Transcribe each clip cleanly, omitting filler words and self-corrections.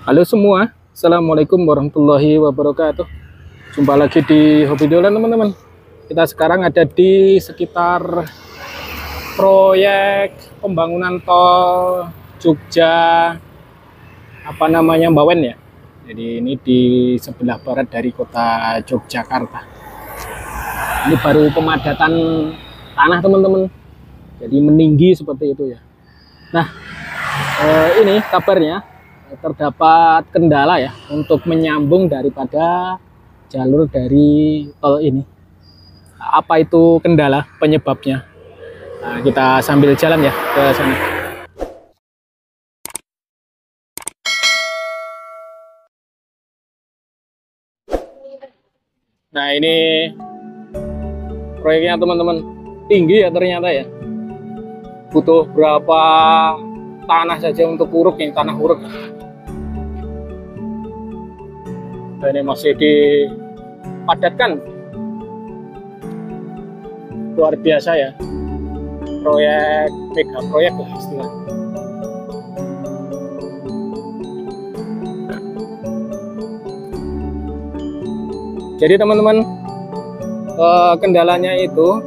Halo semua, Assalamualaikum warahmatullahi wabarakatuh. Jumpa lagi di Hobi Dolan teman-teman. Kita sekarang ada di sekitar proyek pembangunan tol Jogja Bawen ya. Jadi ini di sebelah barat dari kota Yogyakarta. Ini baru pemadatan tanah teman-teman. Jadi meninggi seperti itu ya. Nah, ini kabarnya terdapat kendala ya untuk menyambung daripada jalur dari tol ini. Apa itu kendala penyebabnya? Nah, kita sambil jalan ya ke sana. Nah, ini proyeknya teman-teman, tinggi ya ternyata ya. Butuh berapa tanah saja untuk uruk nih, tanah uruk. Dan ini masih dipadatkan, luar biasa ya, proyek mega proyek lah istilah. Jadi teman-teman, kendalanya itu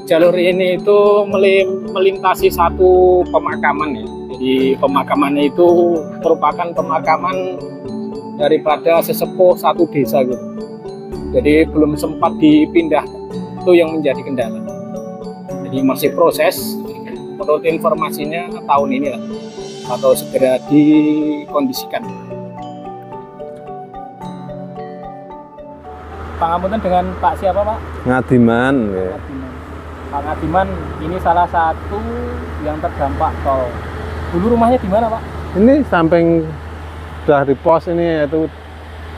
jalur ini itu melintasi satu pemakaman ya. Jadi pemakamannya itu merupakan pemakaman daripada sesepuh satu desa gitu. Jadi belum sempat dipindah, itu yang menjadi kendala. Jadi masih proses, menurut informasinya tahun ini lah, atau segera dikondisikan. Pangapunten dengan Pak siapa Pak? Ngadiman. Ya. Pak Ngadiman, ini salah satu yang terdampak tol. Dulu rumahnya di mana Pak? Ini samping sudah di pos ini, yaitu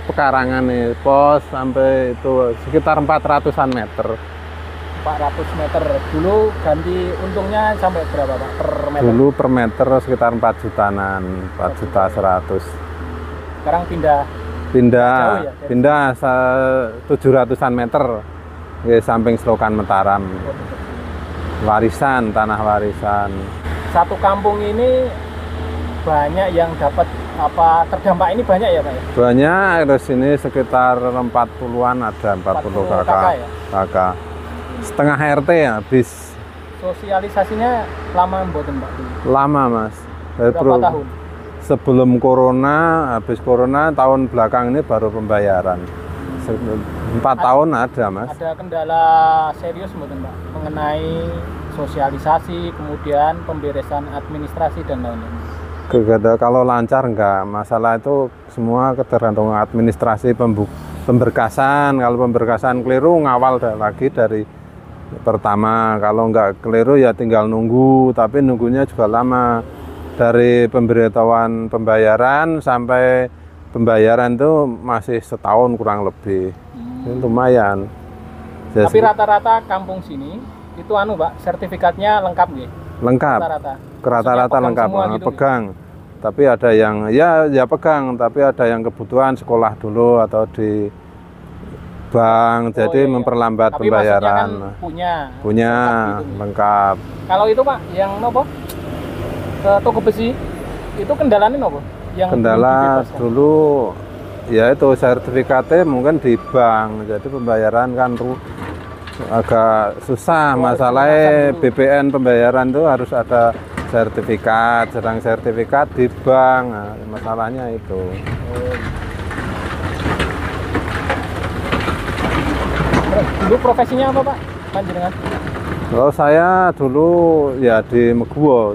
pekarangan nih, pos sampai itu sekitar 400-an meter. 400 meter. Dulu ganti untungnya sampai berapa Pak per meter? Dulu per meter sekitar 4 jutaan, 4 juta 100. Sekarang pindah Pindah, ya, pindah 700-an meter ke samping Selokan Mataram. Warisan, tanah warisan. Satu kampung ini banyak yang dapat terdampak ini banyak ya Pak ya? Banyak, di sini sekitar 40-an ada, 40 kakak. Ya? Kakak. Setengah RT ya habis. Sosialisasinya lama mboten Pak? Lama Mas. Berapa tahun? Sebelum corona, habis corona, tahun belakang ini baru pembayaran. 4 tahun ada Mas. Ada kendala serius mboten Pak mengenai sosialisasi, kemudian pemberesan administrasi dan lain-lain? Kalau lancar enggak, masalah itu semua tergantung administrasi, pemberkasan. Kalau pemberkasan keliru, ngawal lagi dari pertama. Kalau enggak keliru ya tinggal nunggu, tapi nunggunya juga lama. Dari pemberitahuan pembayaran sampai pembayaran itu masih setahun kurang lebih. Ini lumayan. Tapi rata-rata kampung sini itu Pak, sertifikatnya lengkap nggih? Lengkap. Rata-rata lengkap, gitu, pegang. Tapi ada yang ya pegang, tapi ada yang kebutuhan sekolah dulu atau di bank, jadi memperlambat tapi pembayaran. Kan punya lengkap. Kalau itu Pak, yang nopo ke toko besi itu kendalanya nopo? Yang kendala dulu ya itu sertifikatnya mungkin di bank, jadi pembayaran kan agak susah. Masalahnya BPN pembayaran itu harus ada sertifikat, sedang sertifikat di bank. Nah, masalahnya itu. Dulu profesinya apa Pak panjenengan? Kalau saya dulu ya di Meguwo,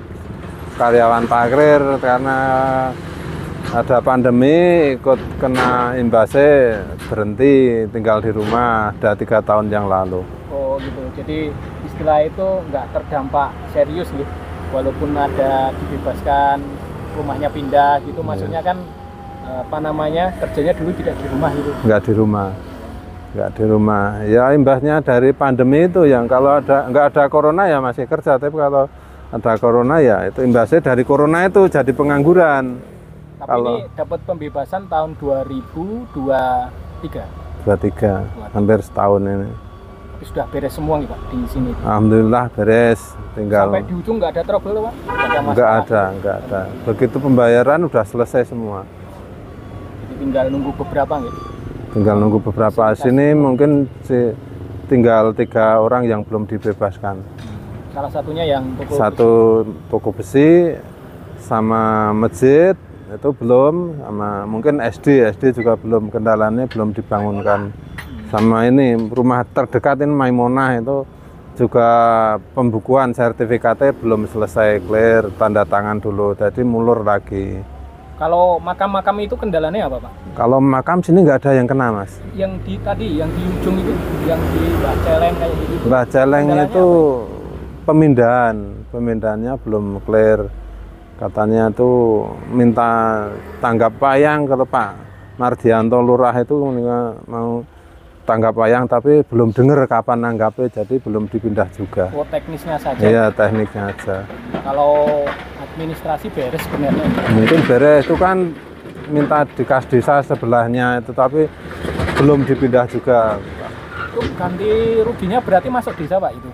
karyawan parkir, karena ada pandemi ikut kena imbasnya, berhenti, tinggal di rumah ada 3 tahun yang lalu. Oh gitu, jadi istilah itu nggak terdampak serius gitu, walaupun ada dibebaskan, rumahnya pindah gitu, maksudnya kan kerjanya dulu tidak di rumah gitu. Nggak di rumah, ya imbasnya dari pandemi itu, yang kalau nggak ada corona ya masih kerja, tapi kalau ada corona ya itu imbasnya dari corona itu jadi pengangguran. Tapi kalau ini dapat pembebasan tahun 2023. 23, hampir setahun ini. sudah beres semua nih Pak di sini. Alhamdulillah beres, tinggal Sampai di ujung nggak ada trouble Pak? nggak ada. Begitu pembayaran udah selesai semua. Jadi tinggal nunggu beberapa gitu. Tinggal nunggu beberapa. Sini mungkin tinggal 3 orang yang belum dibebaskan. Salah satunya yang satu toko besi sama masjid itu belum, sama mungkin SD juga belum, kendalanya belum dibangunkan. Sama ini rumah terdekat ini Maimunah itu juga pembukuan sertifikatnya belum selesai clear, tanda tangan dulu, jadi mulur lagi. Kalau makam-makam itu kendalanya apa Pak? Kalau makam sini nggak ada yang kena Mas. Yang di tadi, yang di ujung itu, yang di Mbah Celeng kayak gitu. Mbah Celeng itu pemindahannya belum clear. Katanya tuh minta tanggap wayang, kalau Pak Mardianto Lurah itu mau tanggap wayang, tapi belum dengar kapan nanggapnya, jadi belum dipindah juga. Oh, teknisnya saja? Iya, tekniknya aja. Kalau administrasi beres sebenarnya? Mungkin beres, itu kan minta di kas desa sebelahnya itu, tapi belum dipindah juga. Itu ganti ruginya berarti masuk desa Pak itu?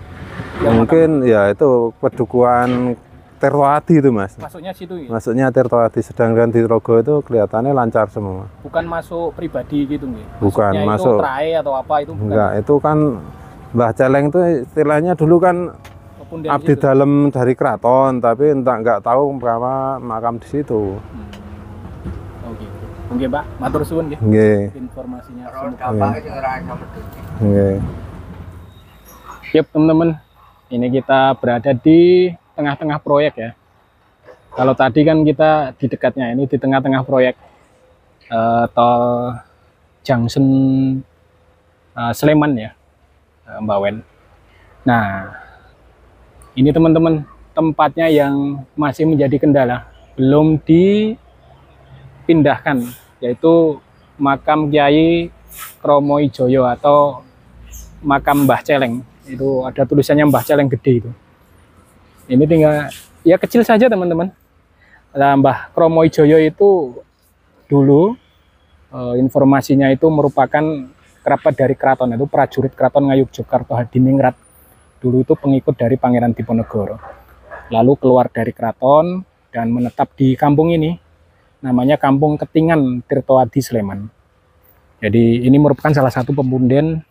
Mungkin ya itu Pedukuhan Tirtowadi itu Mas. Masuknya situ ya? Masuknya Tirtowadi, sedangkan di Rogo itu kelihatannya lancar semua. Bukan masuk pribadi gitu nggih? Bukan, maksudnya masuk itu trae atau apa itu bukan? Enggak, itu kan Mbah Celeng itu istilahnya dulu kan abdi gitu. dalam dari keraton, tapi nggak tahu berapa makam di situ. Oke. Oke Pak, matur suwun nggih. Nggih. Informasinya. Nggih. Yap teman-teman, ini kita berada di tengah-tengah proyek ya. Kalau tadi kan kita di dekatnya, ini di tengah-tengah proyek tol Junction Sleman ya, Mbak Wen. Nah, ini teman-teman tempatnya yang masih menjadi kendala, belum dipindahkan, yaitu makam Kiai Kromo Ijoyo atau makam Mbah Celeng. Itu ada tulisannya Mbah Celeng gede itu. Ini tinggal ya kecil saja teman-teman. Nah, Mbah Kromo Ijoyo itu dulu informasinya itu merupakan kerabat dari keraton, itu prajurit keraton Ngayogyakarta Hadiningrat. Dulu itu pengikut dari Pangeran Diponegoro. Lalu keluar dari keraton dan menetap di kampung ini, namanya Kampung Ketingan Tirtowadi Sleman. Jadi ini merupakan salah satu pemunden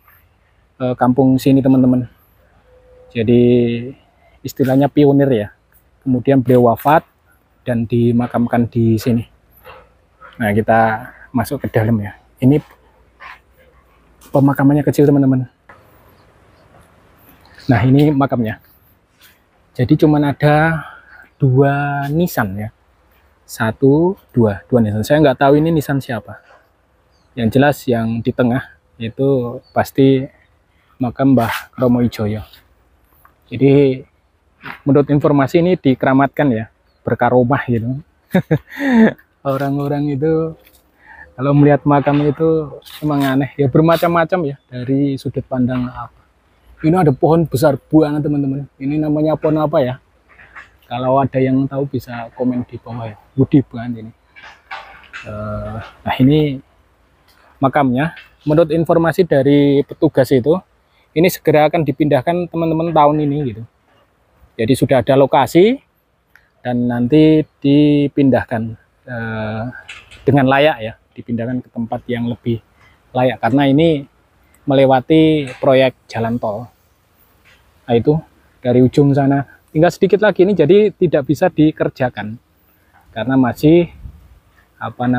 kampung sini teman-teman. Jadi istilahnya pionir ya. Kemudian beliau wafat dan dimakamkan di sini. Nah, kita masuk ke dalam ya. Ini pemakamannya kecil teman-teman. Nah, ini makamnya. Jadi cuman ada 2 nisan ya. 1, 2 nisan. Saya nggak tahu ini nisan siapa. Yang jelas yang di tengah itu pasti makam Mbah Kromo Ijoyo. Jadi menurut informasi ini dikeramatkan ya, berkaromah gitu. Orang-orang itu kalau melihat makam itu emang aneh ya, bermacam-macam ya, dari sudut pandang apa. Ini ada pohon besar banget teman-teman. Ini namanya pohon apa ya? Kalau ada yang tahu bisa komen di bawah ya. Budi banget ini. Nah, ini makamnya. Menurut informasi dari petugas itu, ini segera akan dipindahkan teman-teman tahun ini gitu. Jadi sudah ada lokasi dan nanti dipindahkan dengan layak ya, dipindahkan ke tempat yang lebih layak karena ini melewati proyek jalan tol. Nah, itu dari ujung sana tinggal sedikit lagi ini, jadi tidak bisa dikerjakan karena masih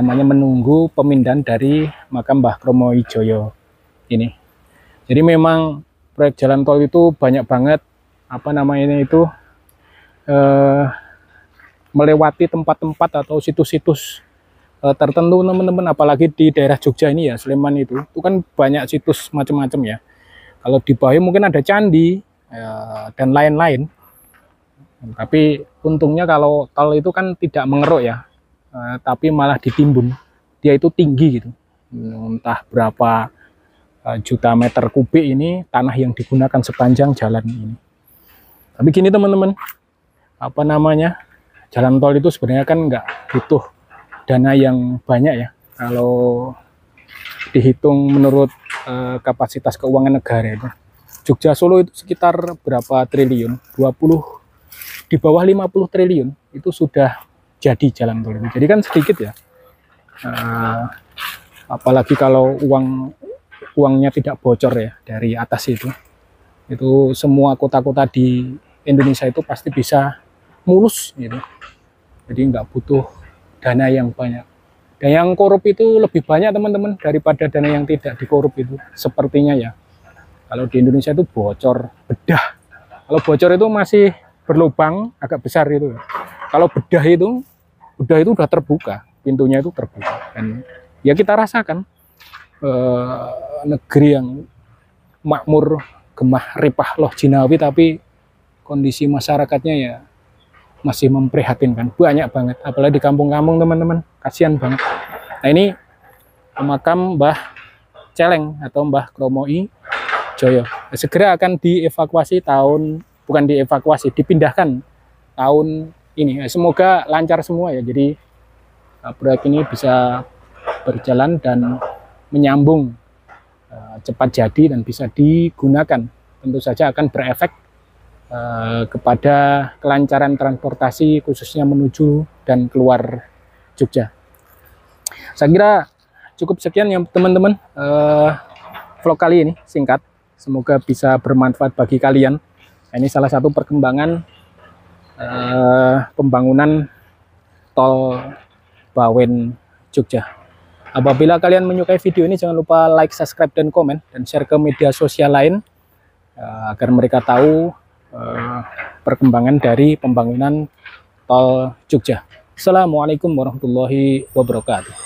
menunggu pemindahan dari makam Mbah Kromo Ijoyo ini. Jadi memang proyek jalan tol itu banyak banget melewati tempat-tempat atau situs-situs tertentu teman-teman, apalagi di daerah Jogja ini ya, Sleman itu kan banyak situs macam-macam ya. Kalau di bawah mungkin ada candi dan lain-lain. Tapi untungnya kalau tol itu kan tidak mengeruk ya, tapi malah ditimbun. Dia itu tinggi gitu, entah berapa juta meter kubik ini tanah yang digunakan sepanjang jalan ini. Tapi gini teman-teman, jalan tol itu sebenarnya kan nggak butuh dana yang banyak ya, kalau dihitung menurut kapasitas keuangan negara itu. Jogja Solo itu sekitar berapa triliun? 20, di bawah 50 triliun itu sudah jadi jalan tol itu. Jadi kan sedikit ya. Apalagi kalau uangnya tidak bocor ya dari atas itu semua kota-kota di Indonesia itu pasti bisa mulus gitu. Jadi nggak butuh dana yang banyak. Dan yang korup itu lebih banyak teman-teman daripada dana yang tidak dikorup itu. Sepertinya ya. Kalau di Indonesia itu bocor, bedah. Kalau bocor itu masih berlubang agak besar itu. Kalau bedah itu udah terbuka, pintunya itu terbuka. Dan ya kita rasakan negeri yang makmur, gemah ripah loh jinawi, tapi kondisi masyarakatnya ya masih memprihatinkan, banyak banget, apalagi di kampung-kampung teman-teman, kasihan banget. Nah ini makam Mbah Celeng atau Mbah Kromo I Joyo, segera akan dievakuasi dipindahkan tahun ini. Semoga lancar semua ya, jadi proyek ini bisa berjalan dan menyambung, cepat jadi dan bisa digunakan. Tentu saja akan berefek kepada kelancaran transportasi khususnya menuju dan keluar Jogja. Saya kira cukup sekian ya teman-teman, vlog kali ini singkat, semoga bisa bermanfaat bagi kalian. Ini salah satu perkembangan pembangunan tol Bawen Jogja. Apabila kalian menyukai video ini, jangan lupa like, subscribe, dan komen, dan share ke media sosial lain agar mereka tahu perkembangan dari pembangunan tol Jogja. Assalamualaikum warahmatullahi wabarakatuh.